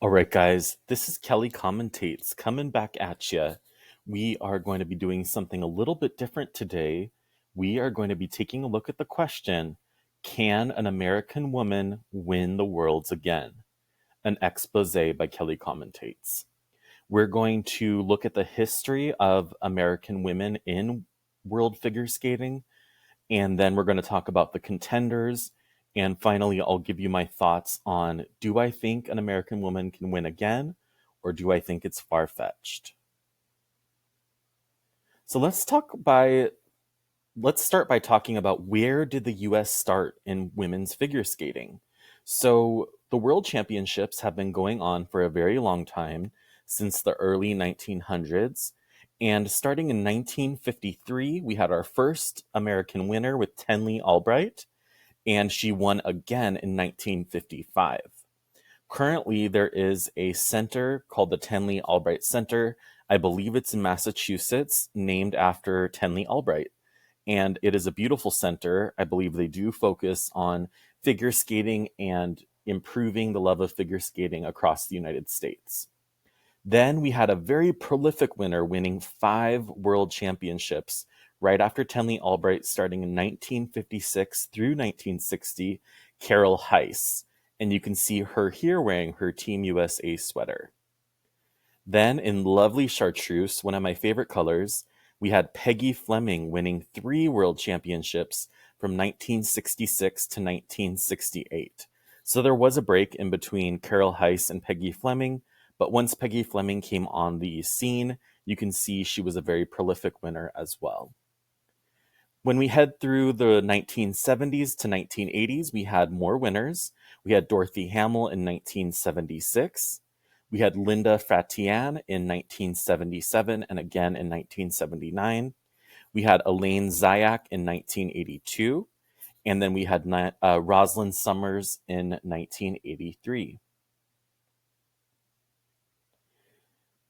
All right, guys, this is Kelly Commentates coming back at you. We are going to be doing something a little bit different today. We are going to be taking a look at the question, can an American woman win the worlds again? An expose by Kelly Commentates. We're going to look at the history of American women in world figure skating, and then we're going to talk about the contenders. And finally, I'll give you my thoughts on, do I think an American woman can win again, or do I think it's far-fetched? So let's start by talking about, where did the US start in women's figure skating? So the World Championships have been going on for a very long time, since the early 1900s. And starting in 1953, we had our first American winner with Tenley Albright, and she won again in 1955. Currently, there is a center called the Tenley Albright Center. I believe it's in Massachusetts, named after Tenley Albright. And it is a beautiful center. I believe they do focus on figure skating and improving the love of figure skating across the United States. Then we had a very prolific winner winning 5 world championships right after Tenley Albright, starting in 1956 through 1960, Carol Heiss. And you can see her here wearing her Team USA sweater. Then in lovely chartreuse, one of my favorite colors, we had Peggy Fleming winning 3 world championships from 1966 to 1968. So there was a break in between Carol Heiss and Peggy Fleming, but once Peggy Fleming came on the scene, you can see she was a very prolific winner as well. When we head through the 1970s to 1980s, we had more winners. We had Dorothy Hamill in 1976. We had Linda Fratian in 1977 and again in 1979. We had Elaine Zayak in 1982. And then we had Rosalind Summers in 1983.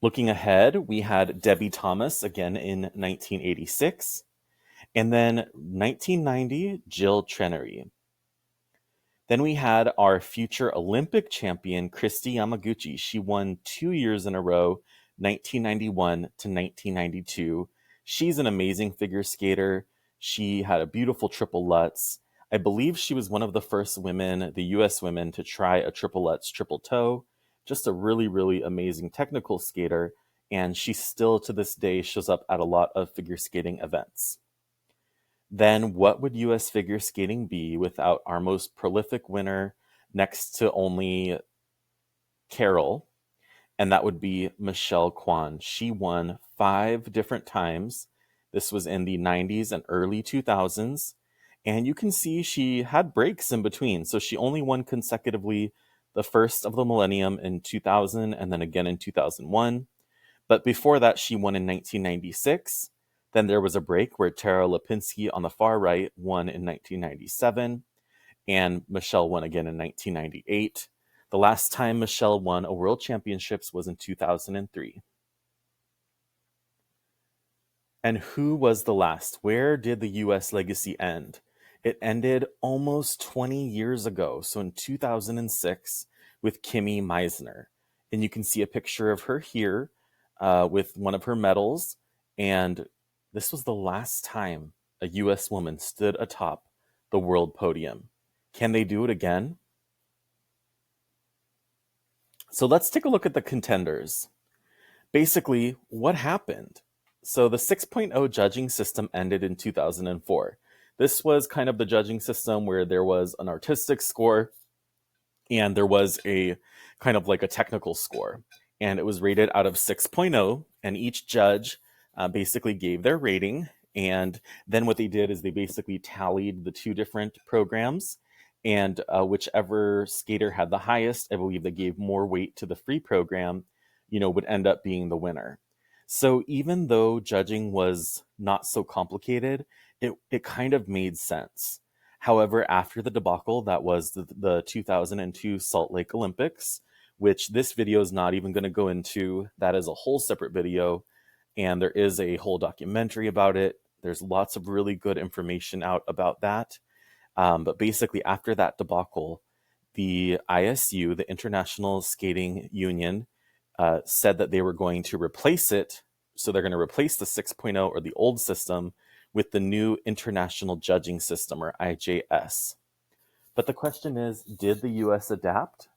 Looking ahead, we had Debbie Thomas again in 1986. And then 1990, Jill Trenery. Then we had our future Olympic champion, Christy Yamaguchi. She won 2 years in a row, 1991 to 1992. She's an amazing figure skater. She had a beautiful triple Lutz. I believe she was one of the first women, the US women, to try a triple Lutz triple toe. Just a really, really amazing technical skater. And she still, to this day, shows up at a lot of figure skating events. Then what would US figure skating be without our most prolific winner, next to only Carol? And that would be Michelle Kwan. She won 5 different times. This was in the 90s and early 2000s. And you can see she had breaks in between. So she only won consecutively the first of the millennium in 2000 and then again in 2001. But before that, she won in 1996. Then there was a break where Tara Lipinski on the far right won in 1997, and Michelle won again in 1998. The last time Michelle won a World Championships was in 2003. And who was the last? Where did the US legacy end? It ended almost 20 years ago, so in 2006, with Kimmy Meisner. And you can see a picture of her here with one of her medals, and this was the last time a US woman stood atop the world podium. Can they do it again? So let's take a look at the contenders. Basically, what happened? So the 6.0 judging system ended in 2004. This was kind of the judging system where there was an artistic score and there was a kind of like a technical score. And it was rated out of 6.0, and each judge basically gave their rating. And then what they did is they basically tallied the 2 different programs, and whichever skater had the highest, I believe they gave more weight to the free program, would end up being the winner. So even though judging was not so complicated, it kind of made sense. However, after the debacle that was the 2002 Salt Lake Olympics, which this video is not even going to go into, that is a whole separate video, and there is a whole documentary about it. There's lots of really good information out about that. But basically, after that debacle, the ISU, the International Skating Union, said that they were going to replace it. So they're going to replace the 6.0 or the old system with the new International Judging System, or IJS. But the question is, did the US adapt?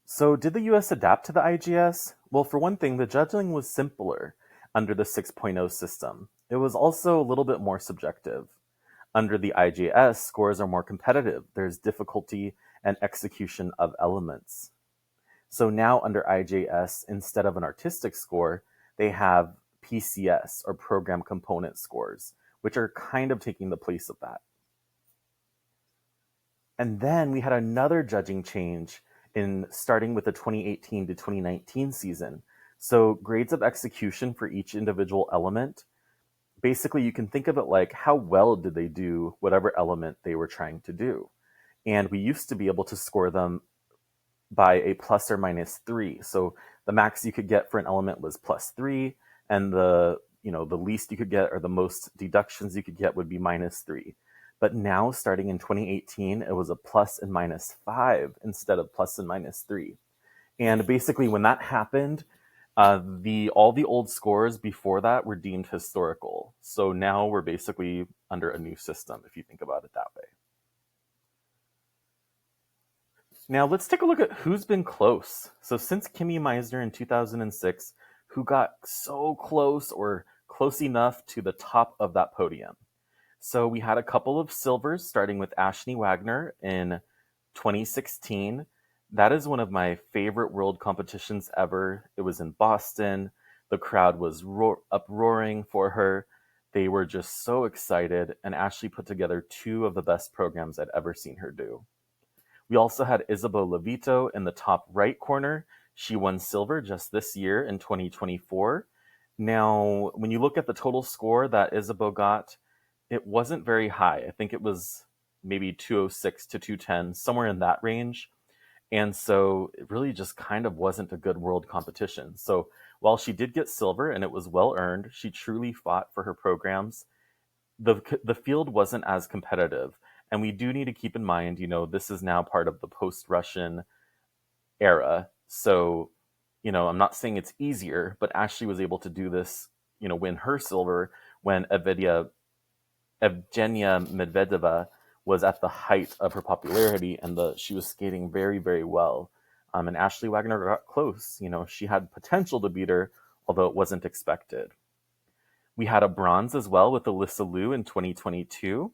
So did the US adapt to the IJS? Well, for one thing, the judging was simpler under the 6.0 system. It was also a little bit more subjective. Under the IJS, scores are more competitive. There's difficulty and execution of elements. So now under IJS, instead of an artistic score, they have PCS, or program component scores, which are kind of taking the place of that. And then we had another judging change in starting with the 2018 to 2019 season. So grades of execution for each individual element, basically you can think of it like how well did they do whatever element they were trying to do. And we used to be able to score them by a plus or minus 3. So the max you could get for an element was plus 3, and the least you could get, or the most deductions you could get, would be minus 3. But now, starting in 2018, it was a plus and minus 5 instead of plus and minus 3. And basically, when that happened, all the old scores before that were deemed historical. So now we're basically under a new system, if you think about it that way. Now let's take a look at who's been close. So since Kimmy Meisner in 2006, who got so close or close enough to the top of that podium? So we had a couple of silvers, starting with Ashley Wagner in 2016. That is one of my favorite world competitions ever. It was in Boston. The crowd was uproaring for her. They were just so excited, and Ashley put together two of the best programs I'd ever seen her do. We also had Isabeau Levito in the top right corner. She won silver just this year in 2024. Now, when you look at the total score that Isabeau got, it wasn't very high. I think it was maybe 206 to 210, somewhere in that range. And so it really just kind of wasn't a good world competition. So while she did get silver and it was well earned, she truly fought for her programs. The field wasn't as competitive. And we do need to keep in mind, this is now part of the post-Russian era. So, I'm not saying it's easier, but Ashley was able to do this, win her silver when Evgenia Medvedeva was at the height of her popularity, and she was skating very, very well. And Ashley Wagner got close. She had potential to beat her, although it wasn't expected. We had a bronze as well with Alyssa Liu in 2022.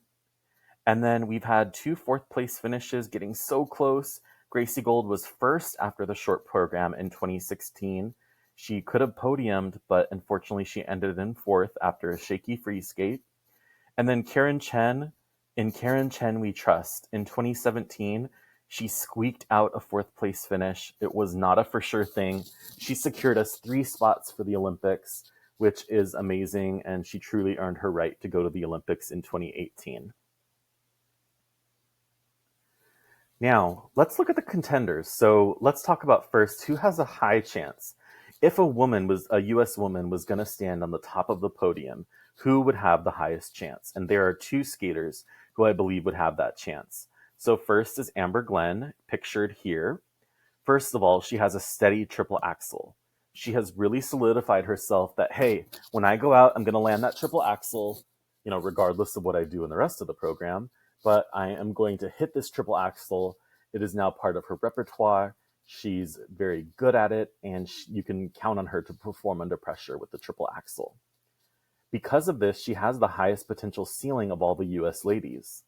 And then we've had two fourth-place finishes getting so close. Gracie Gold was first after the short program in 2016. She could have podiumed, but unfortunately she ended in fourth after a shaky free skate. And then Karen Chen, in Karen Chen We Trust, in 2017, she squeaked out a fourth-place finish. It was not a for sure thing. She secured us 3 spots for the Olympics, which is amazing, and she truly earned her right to go to the Olympics in 2018. Now, let's look at the contenders. So let's talk about first who has a high chance. If a US woman was going to stand on the top of the podium, who would have the highest chance? And there are 2 skaters who I believe would have that chance. So first is Amber Glenn, pictured here. First of all, she has a steady triple axel. She has really solidified herself that, hey, when I go out, I'm going to land that triple axel, regardless of what I do in the rest of the program. But I am going to hit this triple axel. It is now part of her repertoire. She's very good at it, and you can count on her to perform under pressure with the triple axel. Because of this, she has the highest potential ceiling of all the US ladies.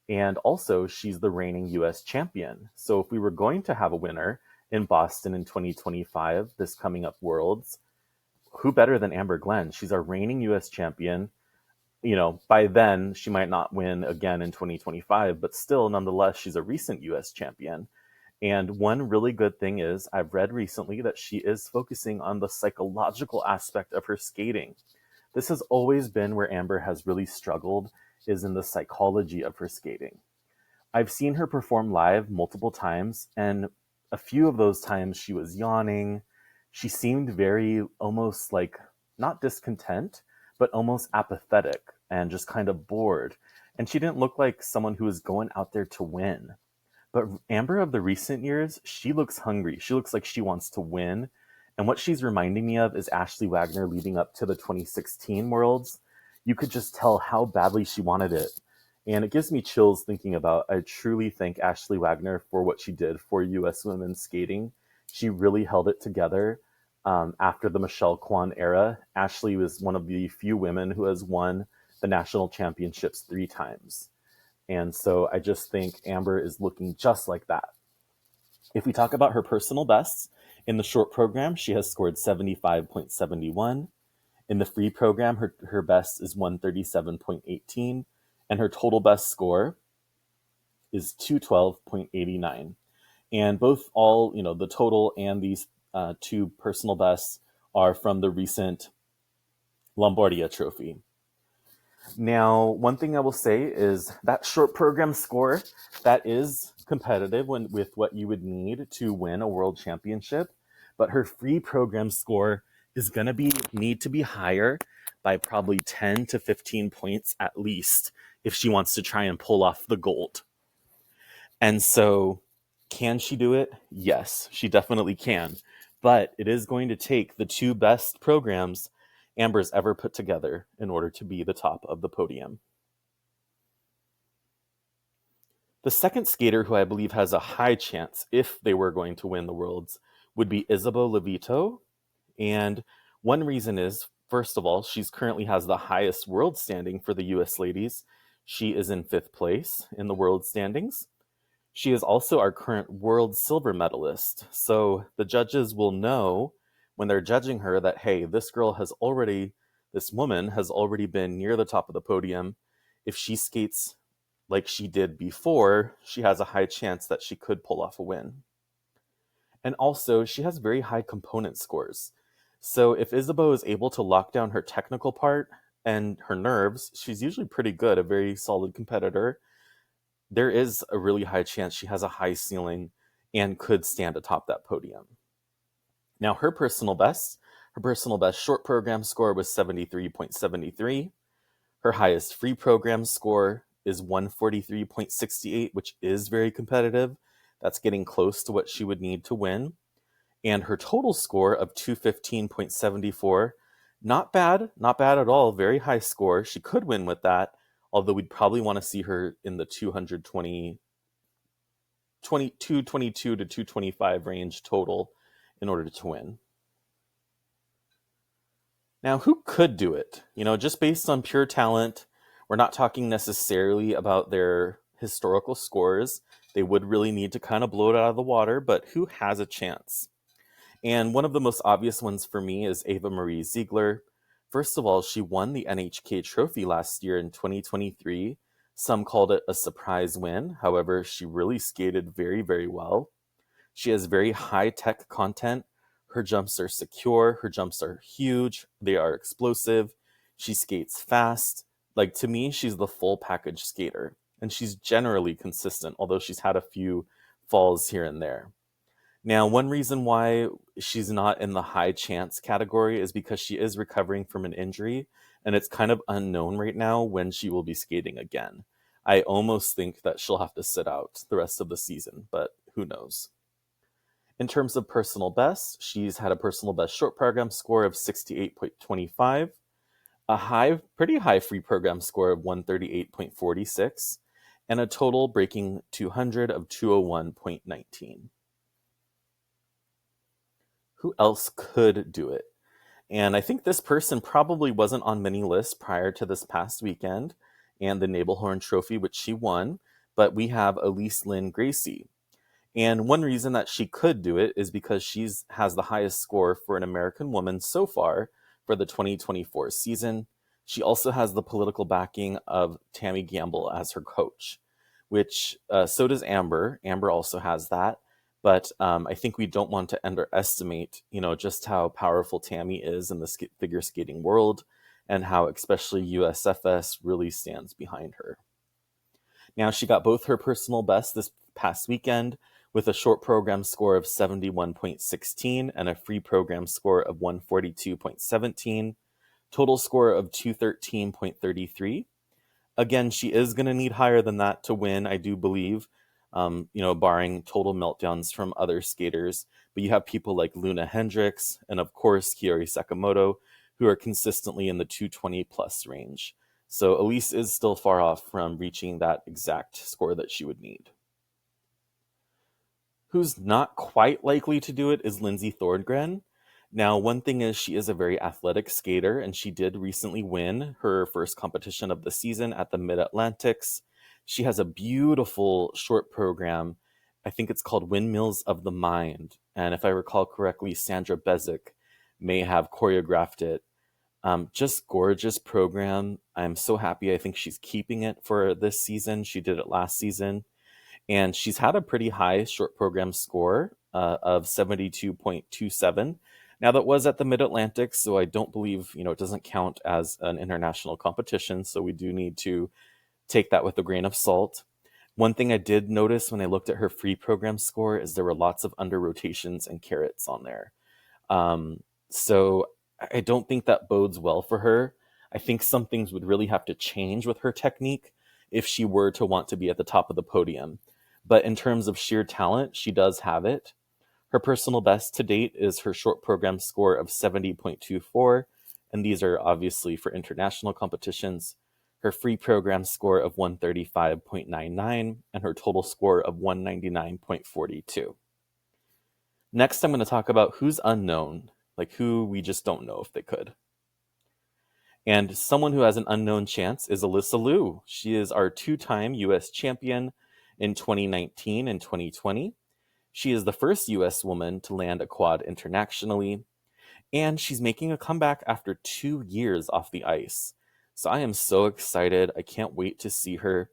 And also, she's the reigning US champion. So if we were going to have a winner in Boston in 2025, this coming up Worlds, who better than Amber Glenn? She's our reigning US champion. By then, she might not win again in 2025, but still, nonetheless, she's a recent US champion. And one really good thing is, I've read recently that she is focusing on the psychological aspect of her skating. This has always been where Amber has really struggled, is in the psychology of her skating. I've seen her perform live multiple times, and a few of those times she was yawning. She seemed very almost like, not discontent, but almost apathetic and just kind of bored. and she didn't look like someone who was going out there to win. But Amber of the recent years, she looks hungry. She looks like she wants to win. And what she's reminding me of is Ashley Wagner leading up to the 2016 Worlds. You could just tell how badly she wanted it. And it gives me chills thinking about, I truly thank Ashley Wagner for what she did for U.S. women's skating. She really held it together. After the Michelle Kwan era, Ashley was one of the few women who has won the national championships 3 times. And so I just think Amber is looking just like that. If we talk about her personal bests, in the short program, she has scored 75.71. In the free program, her best is 137.18. And her total best score is 212.89. And both the total and these 2 personal bests are from the recent Lombardia Trophy. Now, one thing I will say is that short program score, that is competitive with what you would need to win a world championship, but her free program score is going to need to be higher by probably 10 to 15 points at least if she wants to try and pull off the gold. And so, can she do it? Yes, she definitely can. But it is going to take the 2 best programs Amber's ever put together in order to be the top of the podium. The second skater who I believe has a high chance, if they were going to win the Worlds, would be Isabeau Levito. And one reason is, first of all, she's currently has the highest world standing for the U.S. ladies. She is in 5th place in the world standings. She is also our current world silver medalist. So the judges will know when they're judging her that, hey, this woman has already been near the top of the podium. If she skates like she did before, she has a high chance that she could pull off a win. And also, she has very high component scores. So if Isabeau is able to lock down her technical part and her nerves, she's usually pretty good, a very solid competitor. There is a really high chance she has a high ceiling and could stand atop that podium. Now, her personal best short program score was 73.73. Her highest free program score is 143.68, which is very competitive. That's getting close to what she would need to win. And her total score of 215.74, not bad at all, very high score. She could win with that, although we'd probably want to see her in the 222 to 225 range total in order to win. Now, who could do it? Just based on pure talent, we're not talking necessarily about their historical scores. They would really need to kind of blow it out of the water, but who has a chance? And one of the most obvious ones for me is Ava Marie Ziegler. First of all, she won the NHK trophy last year in 2023. Some called it a surprise win. However, she really skated very, very well. She has very high-tech content. Her jumps are secure. Her jumps are huge. They are explosive. She skates fast. To me, she's the full package skater. And she's generally consistent, although she's had a few falls here and there. Now, one reason why she's not in the high chance category is because she is recovering from an injury, and it's kind of unknown right now when she will be skating again. I almost think that she'll have to sit out the rest of the season, but who knows? In terms of personal best, she's had a personal best short program score of 68.25, a pretty high free program score of 138.46, and a total breaking 200 of 201.19. Who else could do it? And I think this person probably wasn't on many lists prior to this past weekend and the Nablehorn Trophy, which she won, but we have Elise Lynn Gracie. And one reason that she could do it is because she has the highest score for an American woman so far for the 2024 season. She also has the political backing of Tammy Gamble as her coach, which so does Amber. Amber also has that. But I think we don't want to underestimate, just how powerful Tammy is in the figure skating world and how especially USFS really stands behind her. Now, she got both her personal best this past weekend with a short program score of 71.16 and a free program score of 142.17, total score of 213.33. Again, she is going to need higher than that to win, I do believe, barring total meltdowns from other skaters. But you have people like Luna Hendricks and, of course, Kiori Sakamoto, who are consistently in the 220 plus range. So Elise is still far off from reaching that exact score that she would need. Who's not quite likely to do it is Lindsay Thorngren. Now, one thing is she is a very athletic skater, and she did recently win her first competition of the season at the Mid-Atlantics. She has a beautiful short program. I think it's called Windmills of the Mind. And if I recall correctly, Sandra Bezic may have choreographed it. Just gorgeous program. I'm so happy. I think she's keeping it for this season. She did it last season. And she's had a pretty high short program score of 72.27. Now, that was at the Mid-Atlantic, so I don't believe, it doesn't count as an international competition, so we do need to take that with a grain of salt. One thing I did notice when I looked at her free program score is there were lots of under rotations and carrots on there. So I don't think that bodes well for her. I think some things would really have to change with her technique if she were to want to be at the top of the podium. But in terms of sheer talent, she does have it. Her personal best to date is her short program score of 70.24, and these are obviously for international competitions. Her free program score of 135.99, and her total score of 199.42. Next, I'm going to talk about who's unknown, like who we just don't know if they could. And someone who has an unknown chance is Alyssa Liu. She is our two-time U.S. champion in 2019 and 2020. She is the first U.S. woman to land a quad internationally, and she's making a comeback after 2 years off the ice. So I am so excited. I can't wait to see her.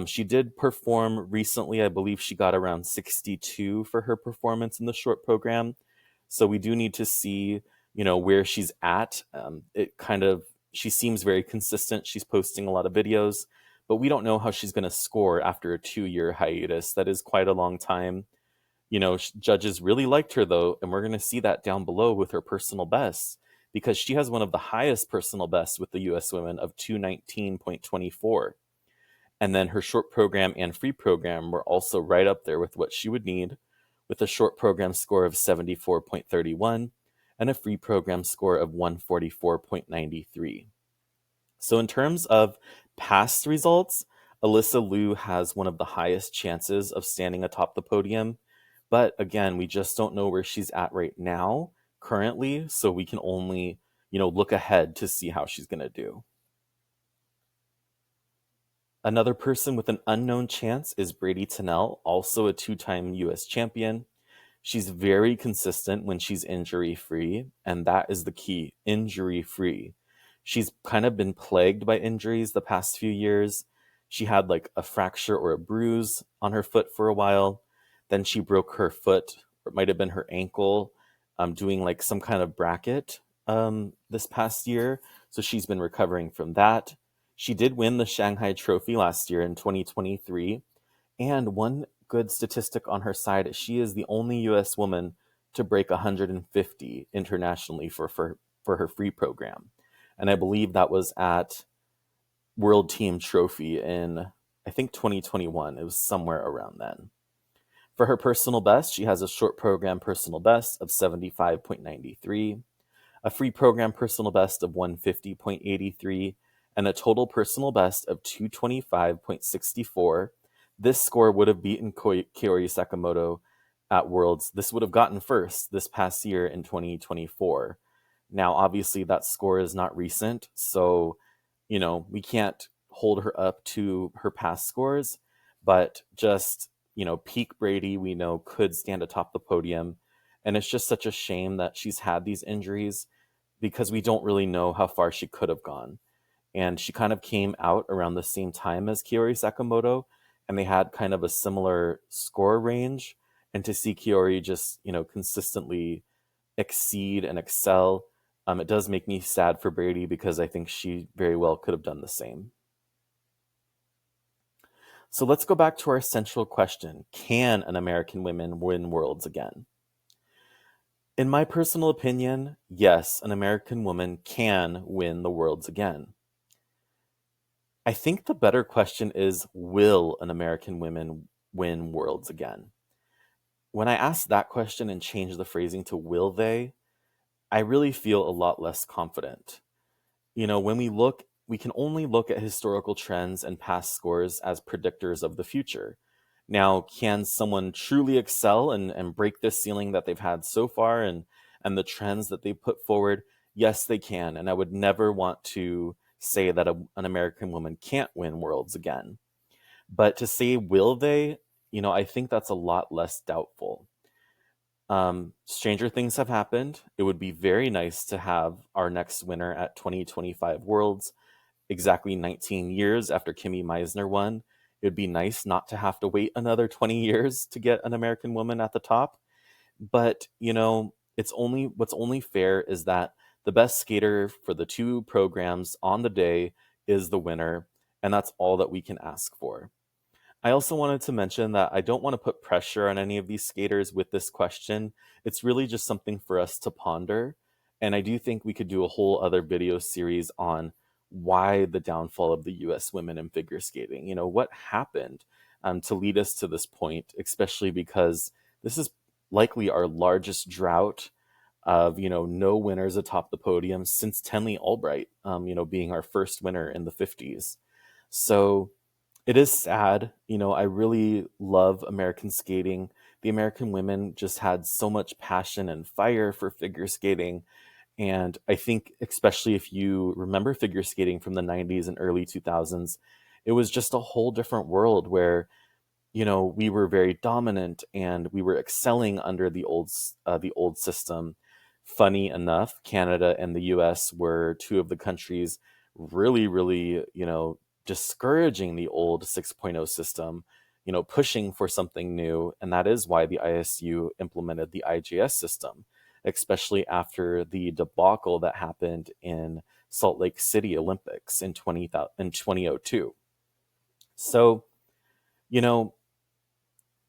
She did perform recently. I believe she got around 62 for her performance in the short program. So we do need to see, where she's at. She seems very consistent. She's posting a lot of videos, but we don't know how she's going to score after a 2-year hiatus. That is quite a long time. Judges really liked her, though, and we're going to see that down below with her personal best, because she has one of the highest personal bests with the U.S. women of 219.24. And then her short program and free program were also right up there with what she would need, with a short program score of 74.31 and a free program score of 144.93. So in terms of past results, Alyssa Liu has one of the highest chances of standing atop the podium. But again, we just don't know where she's at right now, currently, so we can only, look ahead to see how she's going to do. Another person with an unknown chance is Brady Tennell, also a 2-time U.S. champion. She's very consistent when she's injury-free, and that is the key, injury-free. She's kind of been plagued by injuries the past few years. She had like a fracture or a bruise on her foot for a while. Then she broke her foot, or it might have been her ankle, doing like some kind of bracket this past year. So she's been recovering from that. She did win the Shanghai Trophy last year in 2023. And one good statistic on her side, she is the only U.S. woman to break 150 internationally for her free program. And I believe that was at World Team Trophy in, I think, 2021. It was somewhere around then. For her personal best, she has a short program personal best of 75.93, a free program personal best of 150.83, and a total personal best of 225.64. This score would have beaten Kiori Sakamoto at Worlds. This would have gotten first this past year in 2024. Now, obviously, that score is not recent, so, we can't hold her up to her past scores, but just, peak Brady, we know, could stand atop the podium. And it's just such a shame that she's had these injuries, because we don't really know how far she could have gone. And she kind of came out around the same time as Kiori Sakamoto, and they had kind of a similar score range. And to see Kiori just, consistently exceed and excel, it does make me sad for Brady, because I think she very well could have done the same. So let's go back to our central question. Can an American woman win Worlds again? In my personal opinion, yes, an American woman can win the Worlds again. I think the better question is, will an American woman win worlds again? When I ask that question and change the phrasing to will they, I really feel a lot less confident. When we can only look at historical trends and past scores as predictors of the future. Now, can someone truly excel and break this ceiling that they've had so far and the trends that they put forward? Yes, they can. And I would never want to say that an American woman can't win worlds again. But to say, will they? I think that's a lot less doubtful. Stranger things have happened. It would be very nice to have our next winner at 2025 Worlds exactly 19 years after Kimmy Meisner won. It would be nice not to have to wait another 20 years to get an American woman at the top. But, it's what's only fair is that the best skater for the two programs on the day is the winner, and that's all that we can ask for. I also wanted to mention that I don't want to put pressure on any of these skaters with this question. It's really just something for us to ponder. And I do think we could do a whole other video series on why the downfall of the US women in figure skating. What happened to lead us to this point, especially because this is likely our largest drought of, no winners atop the podium since Tenley Albright, being our first winner in the 50s. So it is sad. I really love American skating. The American women just had so much passion and fire for figure skating. And I think, especially if you remember figure skating from the 90s and early 2000s, it was just a whole different world where, we were very dominant and we were excelling under the old system. Funny enough, Canada and the US were two of the countries really, really, discouraging the old 6.0 system, pushing for something new. And that is why the ISU implemented the IJS system, especially after the debacle that happened in Salt Lake City Olympics in 2002. So, you know,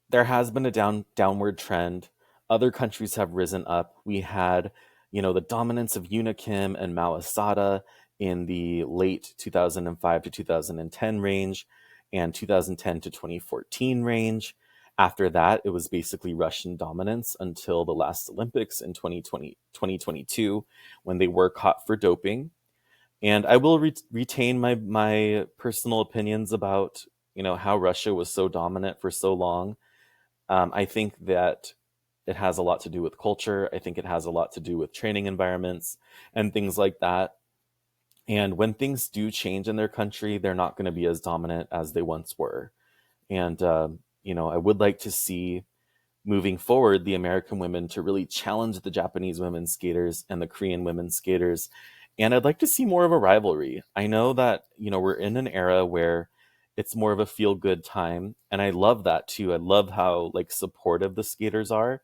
there has been a downward trend. Other countries have risen up. We had, the dominance of Unikim and Mao Asada in the late 2005 to 2010 range and 2010 to 2014 range. After that, it was basically Russian dominance until the last Olympics in 2022, when they were caught for doping. And I will retain my personal opinions about, how Russia was so dominant for so long. I think that it has a lot to do with culture. I think it has a lot to do with training environments and things like that. And when things do change in their country, they're not going to be as dominant as they once were. And, I would like to see moving forward the American women to really challenge the Japanese women skaters and the Korean women skaters. And I'd like to see more of a rivalry. I know that, we're in an era where it's more of a feel good time. And I love that too. I love how supportive the skaters are,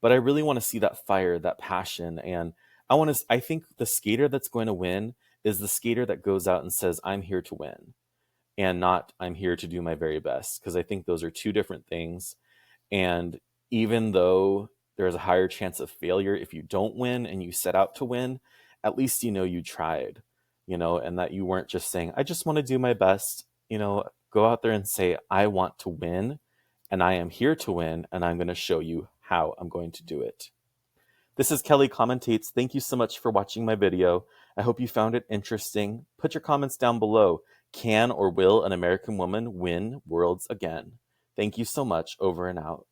but I really want to see that fire, that passion. And I think the skater that's going to win is the skater that goes out and says, I'm here to win, and not I'm here to do my very best. Because I think those are two different things. And even though there's a higher chance of failure if you don't win and you set out to win, at least you tried, and that you weren't just saying, I just want to do my best. Go out there and say, I want to win and I am here to win, and I'm going to show you how I'm going to do it. This is Kelly Commentates. Thank you so much for watching my video. I hope you found it interesting. Put your comments down below. Can or will an American woman win worlds again? Thank you so much. Over and out.